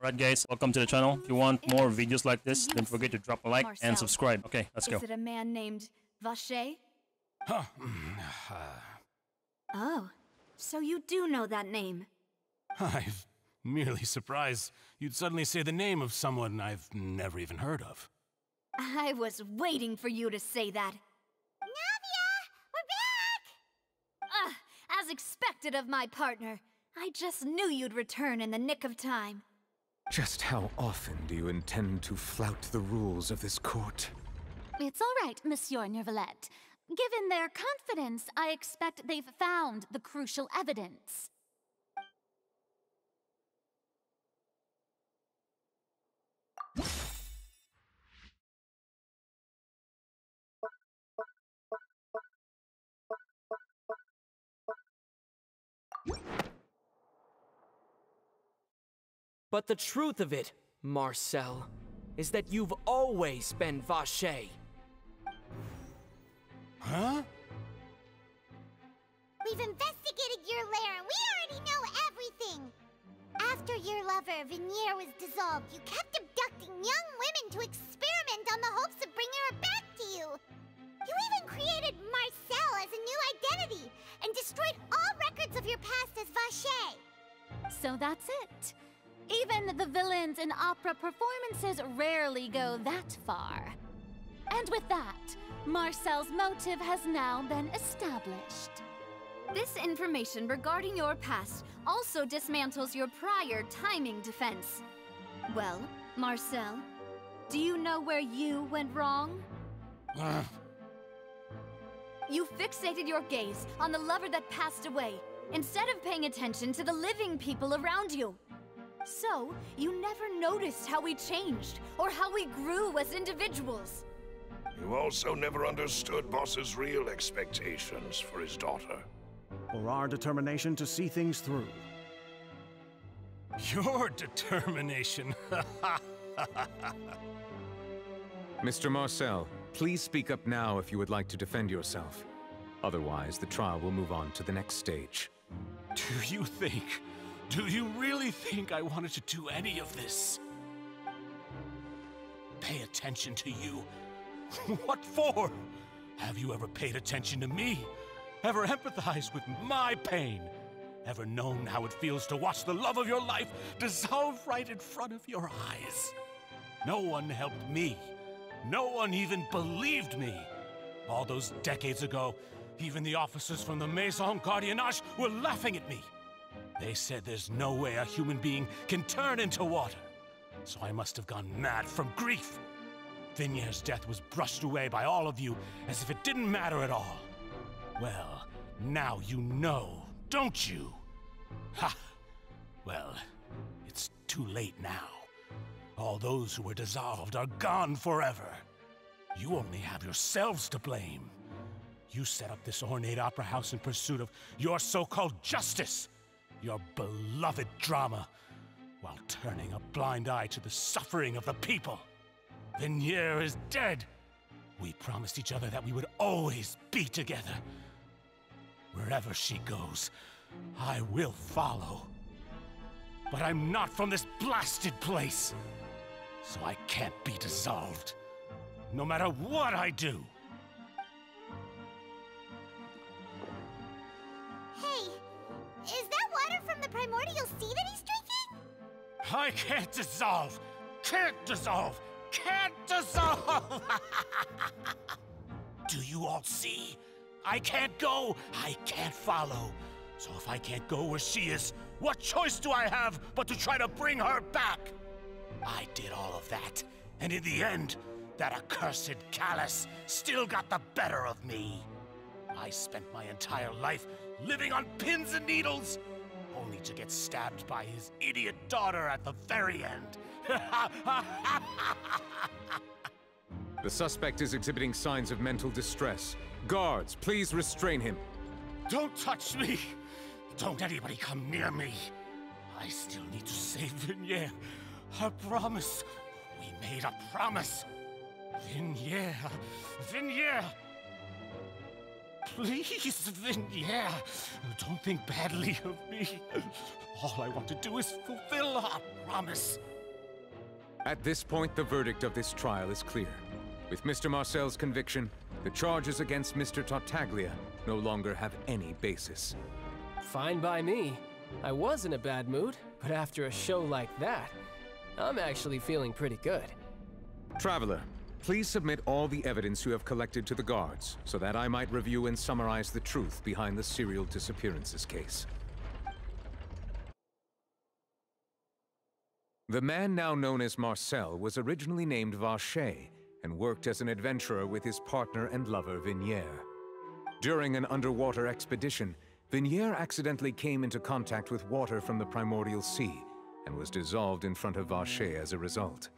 Alright guys, welcome to the channel. If you want more videos like this, don't forget to drop a like and subscribe. Okay, let's go. Is it a man named Vache? Huh. Oh, so you do know that name. I'm merely surprised you'd suddenly say the name of someone I've never even heard of. I was waiting for you to say that. Navia! We're back! As expected of my partner. I just knew you'd return in the nick of time. Just how often do you intend to flout the rules of this court? It's all right, Monsieur Neuvillette. Given their confidence, I expect they've found the crucial evidence. But the truth of it, Marcel, is that you've always been Vache. Huh? We've investigated your lair and we already know everything! After your lover, Vignier, was dissolved, you kept abducting young women to experiment on the hopes of bringing her back to you! You even created Marcel as a new identity, and destroyed all records of your past as Vache! So that's it. Even the villains in opera performances rarely go that far. And with that, Marcel's motive has now been established. This information regarding your past also dismantles your prior timing defense. Well, Marcel, do you know where you went wrong? You fixated your gaze on the lover that passed away, instead of paying attention to the living people around you. So, you never noticed how we changed, or how we grew as individuals. You also never understood Boss's real expectations for his daughter. Or our determination to see things through. Your determination. Mr. Marcel, please speak up now if you would like to defend yourself. Otherwise, the trial will move on to the next stage. Do you really think I wanted to do any of this? Pay attention to you? What for? Have you ever paid attention to me? Ever empathized with my pain? Ever known how it feels to watch the love of your life dissolve right in front of your eyes? No one helped me. No one even believed me. All those decades ago, even the officers from the Maison Gardiennage were laughing at me. They said there's no way a human being can turn into water. So I must have gone mad from grief. Vignier's death was brushed away by all of you as if it didn't matter at all. Well, now you know, don't you? Ha! Well, it's too late now. All those who were dissolved are gone forever. You only have yourselves to blame. You set up this ornate opera house in pursuit of your so-called justice. Your beloved drama, while turning a blind eye to the suffering of the people. Vignier is dead. We promised each other that we would always be together. Wherever she goes, I will follow. But I'm not from this blasted place, so I can't be dissolved, no matter what I do. Hey, is that water from the primordial sea that he's drinking? I can't dissolve! Can't dissolve! Can't dissolve! Do you all see? I can't go! I can't follow! So if I can't go where she is, what choice do I have but to try to bring her back? I did all of that, and in the end, that accursed Callus still got the better of me. I spent my entire life living on pins and needles, only to get stabbed by his idiot daughter at the very end. The suspect is exhibiting signs of mental distress. Guards, please restrain him. Don't touch me! Don't anybody come near me! I still need to save Vignier. A promise. We made a promise. Vignier. Vignier! Please, Vignier, don't think badly of me. All I want to do is fulfill our promise. At this point, the verdict of this trial is clear. With Mr. Marcel's conviction, the charges against Mr. Tartaglia no longer have any basis. Fine by me. I was in a bad mood, but after a show like that, I'm actually feeling pretty good. Traveler, please submit all the evidence you have collected to the guards, so that I might review and summarize the truth behind the serial disappearances case. The man now known as Marcel was originally named Vacher and worked as an adventurer with his partner and lover Vignier. During an underwater expedition, Vignier accidentally came into contact with water from the primordial sea and was dissolved in front of Vacher as a result.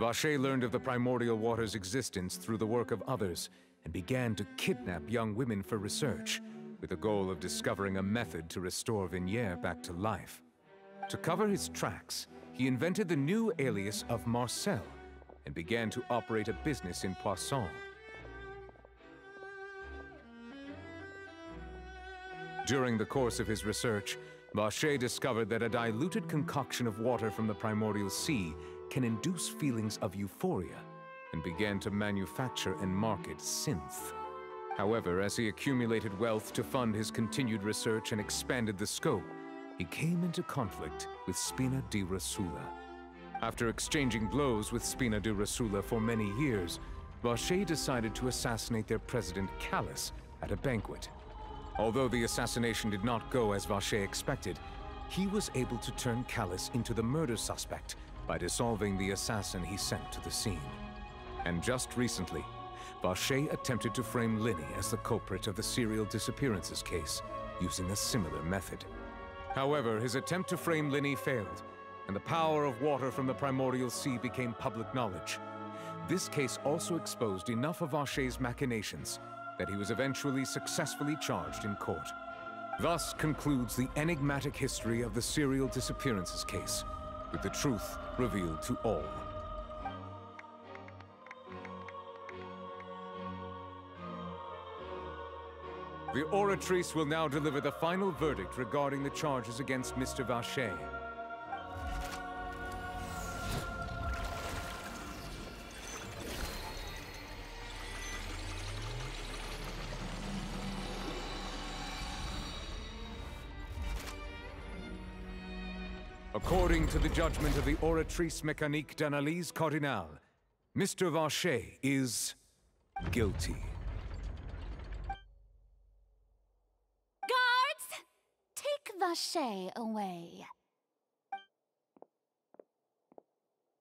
Vacher learned of the primordial water's existence through the work of others and began to kidnap young women for research, with the goal of discovering a method to restore Vignier back to life. To cover his tracks, he invented the new alias of Marcel and began to operate a business in Poisson. During the course of his research, Vacher discovered that a diluted concoction of water from the primordial sea can induce feelings of euphoria, and began to manufacture and market synth. However, as he accumulated wealth to fund his continued research and expanded the scope, he came into conflict with Spina di Rosula. After exchanging blows with Spina di Rosula for many years, Vacher decided to assassinate their president Callus at a banquet. Although the assassination did not go as Vacher expected, he was able to turn Callus into the murder suspect by dissolving the assassin he sent to the scene. And just recently, Vacher attempted to frame Linny as the culprit of the serial disappearances case, using a similar method. However, his attempt to frame Linny failed, and the power of water from the primordial sea became public knowledge. This case also exposed enough of Vacher's machinations that he was eventually successfully charged in court. Thus concludes the enigmatic history of the serial disappearances case, with the truth revealed to all. The Oratrice will now deliver the final verdict regarding the charges against Mr. Vacher. According to the judgment of the Oratrice Mécanique d'Analyse Cardinale, Mr. Vacher is guilty. Guards! Take Vacher away.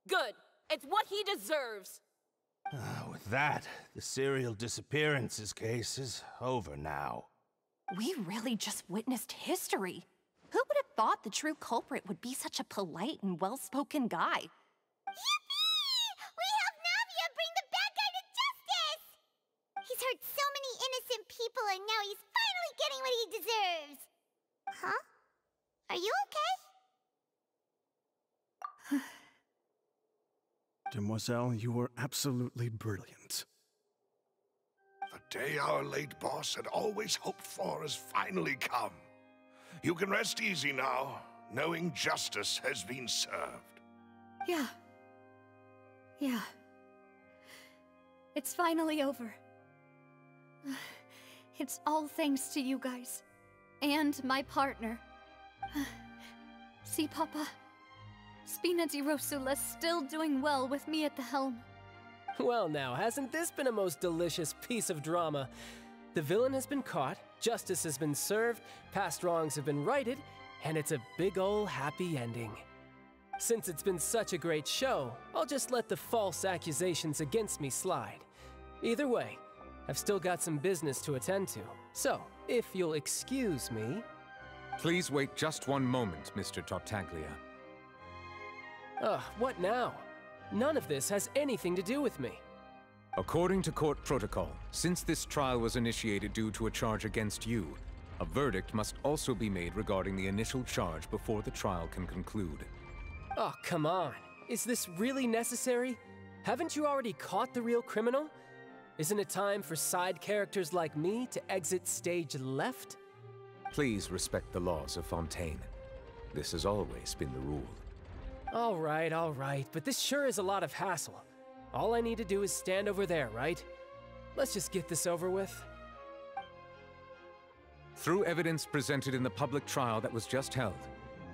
Good. It's what he deserves. With that, the serial disappearances case is over now. We really just witnessed history. Who would have thought the true culprit would be such a polite and well-spoken guy? Yippee! We helped Navia bring the bad guy to justice! He's hurt so many innocent people, and now he's finally getting what he deserves! Huh? Are you okay? Demoiselle, you were absolutely brilliant. The day our late boss had always hoped for has finally come. You can rest easy now, knowing justice has been served. Yeah. It's finally over. It's all thanks to you guys. And my partner. See, Papa? Spina di Rosula's still doing well with me at the helm. Well now, hasn't this been a most delicious piece of drama? The villain has been caught, justice has been served, past wrongs have been righted, and it's a big ol' happy ending. Since it's been such a great show, I'll just let the false accusations against me slide. Either way, I've still got some business to attend to, so if you'll excuse me... Please wait just one moment, Mr. Tartaglia. What now? None of this has anything to do with me. According to court protocol, since this trial was initiated due to a charge against you, a verdict must also be made regarding the initial charge before the trial can conclude. Oh, come on. Is this really necessary? Haven't you already caught the real criminal? Isn't it time for side characters like me to exit stage left? Please respect the laws of Fontaine. This has always been the rule. All right, but this sure is a lot of hassle. All I need to do is stand over there, right? Let's just get this over with. Through evidence presented in the public trial that was just held,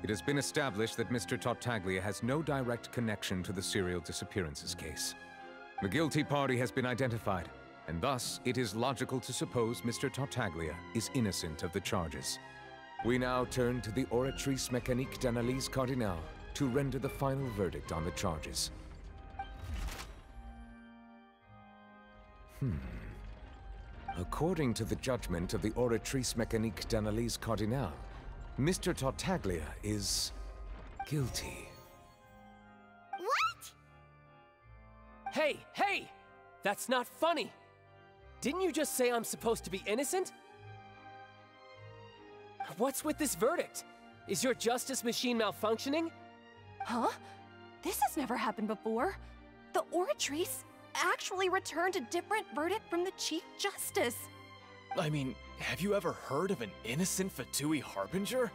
it has been established that Mr. Tartaglia has no direct connection to the serial disappearances case. The guilty party has been identified, and thus it is logical to suppose Mr. Tartaglia is innocent of the charges. We now turn to the Oratrice Mécanique d'Analyse Cardinale to render the final verdict on the charges. According to the judgment of the Oratrice Mécanique d'Analyse Cardinale, Mr. Tartaglia is guilty. What? Hey! That's not funny! Didn't you just say I'm supposed to be innocent? What's with this verdict? Is your justice machine malfunctioning? Huh? This has never happened before. The Oratrice actually returned a different verdict from the Chief Justice. I mean, have you ever heard of an innocent Fatui Harbinger?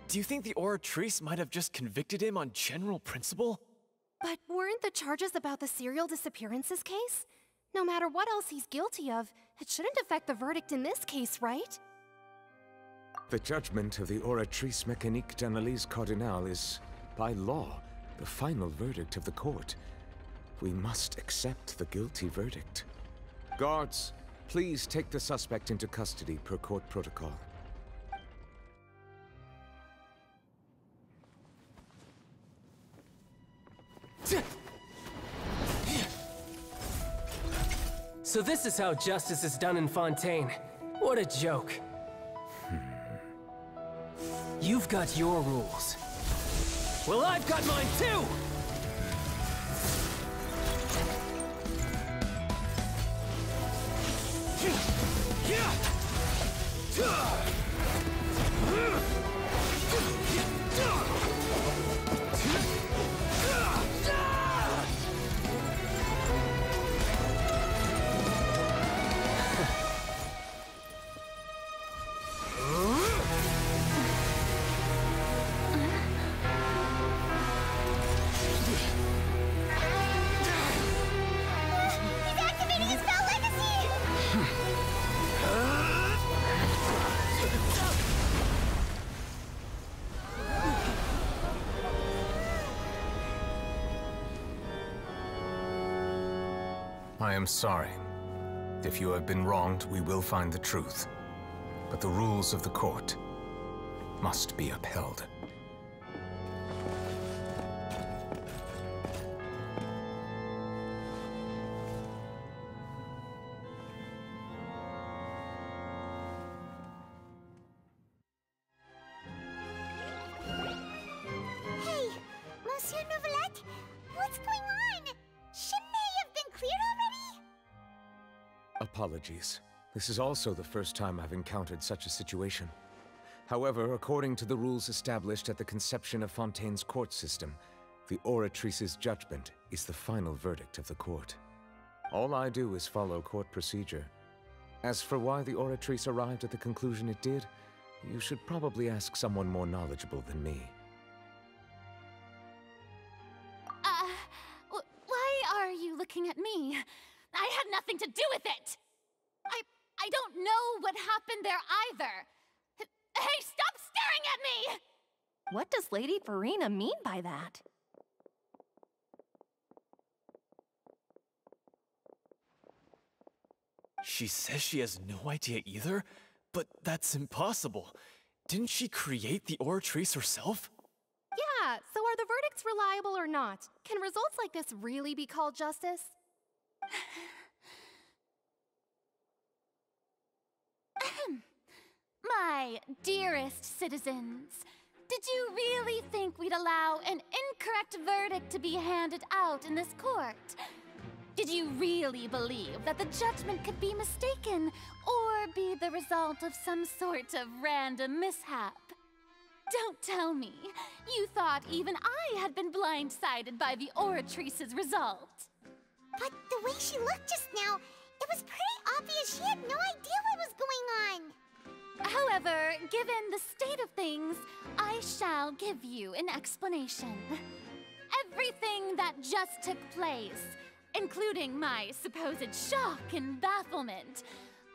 Do you think the Oratrice might have just convicted him on general principle? But weren't the charges about the serial disappearances case? No matter what else he's guilty of, it shouldn't affect the verdict in this case, right? The judgment of the Oratrice Mécanique d'Analyse Cardinale is, by law, the final verdict of the court. We must accept the guilty verdict. Guards, please take the suspect into custody per court protocol. So this is how justice is done in Fontaine. What a joke. You've got your rules. Well, I've got mine too! I am sorry. If you have been wronged, we will find the truth. But the rules of the court must be upheld. Hey, Monsieur Novelette, what's going on? Shouldn't they have been cleared already? Apologies. This is also the first time I've encountered such a situation. However, according to the rules established at the conception of Fontaine's court system, the Oratrice's judgment is the final verdict of the court. All I do is follow court procedure. As for why the Oratrice arrived at the conclusion it did, you should probably ask someone more knowledgeable than me. Why are you looking at me? I had nothing to do with it! I don't know what happened there either! Hey, stop staring at me! What does Lady Farina mean by that? She says she has no idea either? But that's impossible. Didn't she create the Oratrice herself? Yeah, so are the verdicts reliable or not? Can results like this really be called justice? My dearest citizens, did you really think we'd allow an incorrect verdict to be handed out in this court? Did you really believe that the judgment could be mistaken or be the result of some sort of random mishap? Don't tell me you thought even I had been blindsided by the Oratrice's result. But the way she looked just now, it was pretty obvious she had no idea what was going on. However, given the state of things, I shall give you an explanation. everything that just took place, including my supposed shock and bafflement,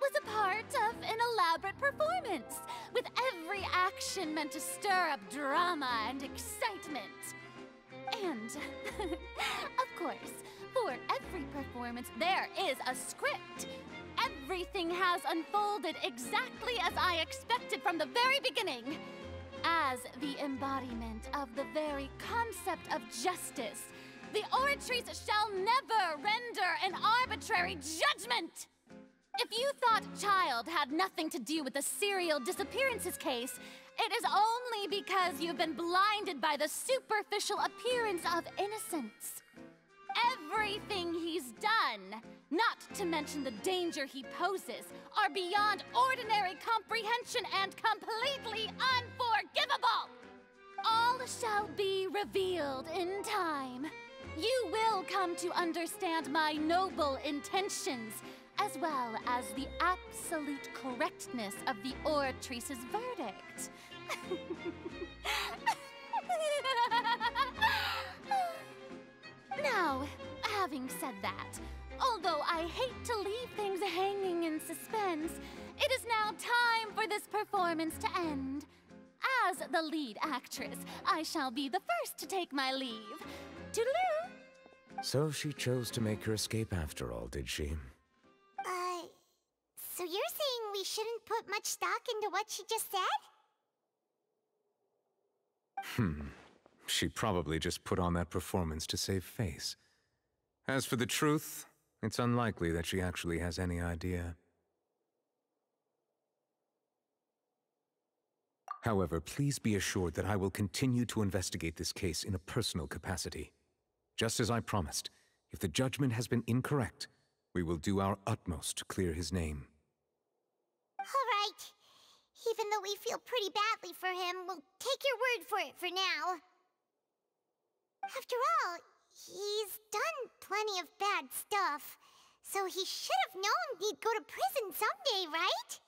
was a part of an elaborate performance, with every action meant to stir up drama and excitement. And, of course, for every performance, there is a script. Everything has unfolded exactly as I expected from the very beginning. As the embodiment of the very concept of justice, the Oratrice shall never render an arbitrary judgment! If you thought Childe had nothing to do with the serial disappearances case, it is only because you've been blinded by the superficial appearance of innocence. Everything he's done, not to mention the danger he poses, are beyond ordinary comprehension and completely unforgivable! All shall be revealed in time. You will come to understand my noble intentions, as well as the absolute correctness of the Oratrice's verdict. Now, having said that, although I hate to leave things hanging in suspense, it is now time for this performance to end. As the lead actress, I shall be the first to take my leave. Toodaloo! So she chose to make her escape after all, did she? So you're saying we shouldn't put much stock into what she just said? She probably just put on that performance to save face. As for the truth, it's unlikely that she actually has any idea. However, please be assured that I will continue to investigate this case in a personal capacity. Just as I promised, if the judgment has been incorrect, we will do our utmost to clear his name. All right. Even though we feel pretty badly for him, we'll take your word for it for now. After all, he's done plenty of bad stuff, so he should have known he'd go to prison someday, right?